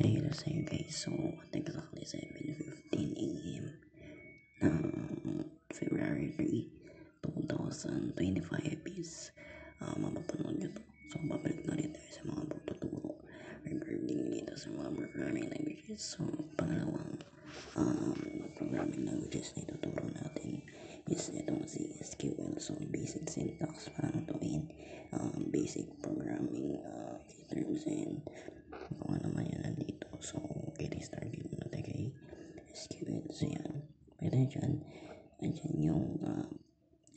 Ayun na sa'yo guys, so at exactly 7:15 AM ng February 3, 2025 is mapapanood nyo to. So babalik na rin tayo sa mga pagtuturo regarding dito sa mga programming languages. So pangalawang programming languages na ituturo natin is itong si SQL. So basic syntax para tuwin, basic programming terms and kung ano man yan nandito. So getting started muna tayo kay SQL. So yan, pwede dyan yung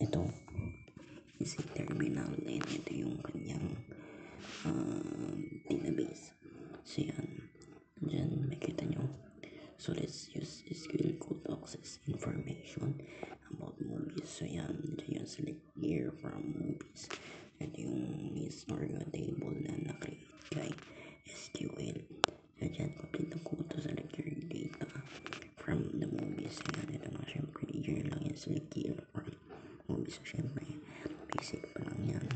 ito is a terminal and ito yung kanyang database. So yan, dyan makita nyo. So let's use SQL code to access information about movies. So yan, dyan yung select here from movies. Ito yung list or yung table na na-create kay SQL. So dyan, complete the code to select your data from the movies. So yan, ito nga syempre, here lang yan, select here from movies. So syempre, basic pa lang yan.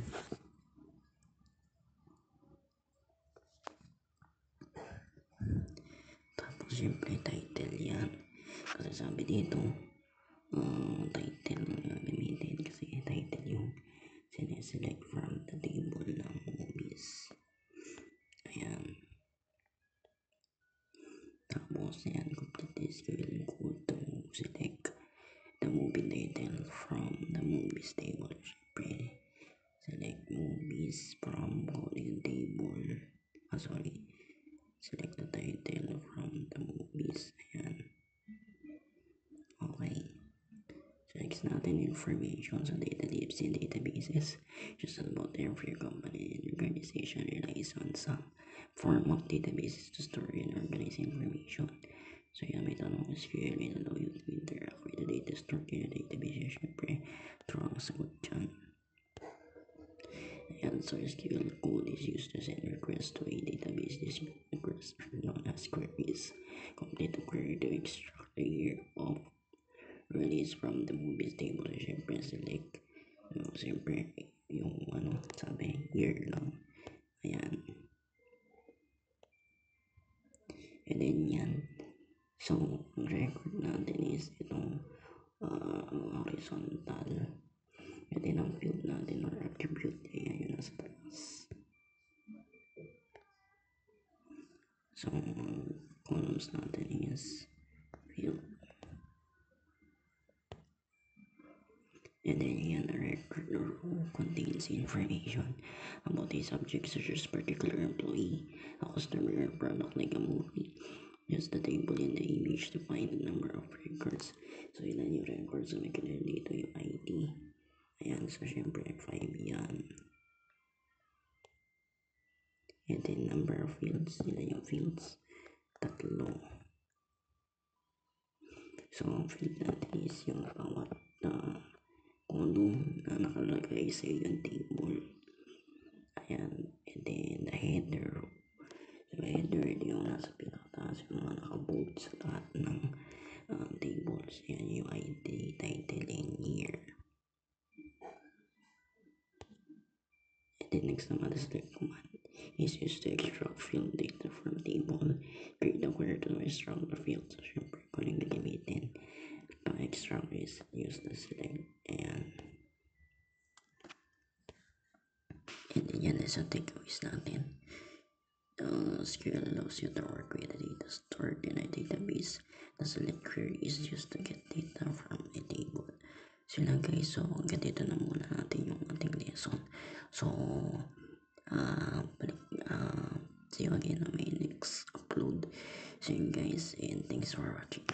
Tapos syempre, title yan. Kasi sabi dito, title na gamitin kasi title yung sineselect from the table ng movies. Ayan. Tapos yan, complete the SQL code to select the movie title from the movies table. Syempre, select movies from coding table. Select the title from the movies. Ayan. Okay. So next natin information sa data types and databases. Just about every company and organization relies on some form of databases to store and organize information. So yan, may tanong SQL, may allow you to interact with the data stored in a database. Syempre, through ang sagot dyan. Ayan, so SQL code is used to send requests to a database. These requests are known as queries. Complete the query to extract the year of release from the movies table. Syempre, select syempre, yung sabi, year lang. Ayan. And then yan. So, ang record natin is itong horizontal. And then ang field natin or attribute, ayan yun nasa taas. So, columns natin is field. And then yan, a record row contains information about a subject such as particular employee, a customer, or product like a movie. Use the table in the image to find the number of records. So ilan yung records na makikita dito yung ID. Ayan, so syempre 5 yan. And then number of fields, ilan yung fields? 3. So ang field natin is yung bawat column na nakalagay sa yung table. Ayan, and then the header. So header yung nasa pinakataas, yung mga nakabold sa lahat ng tables. Ayan yung ID, title, and year. And then next naman is the command is used to extract field data from table. Create a query to extract the field. So syempre kung yung gagamitin pang extract is use the select. Ayan. And then yan is ang takeaways natin. SQL allows you to work with the data stored in a database. The select query is used to get data from a table. So lang guys, so hanggang dito na muna natin yung ating lesson. So, see you again on my next upload. So yun guys, and thanks for watching.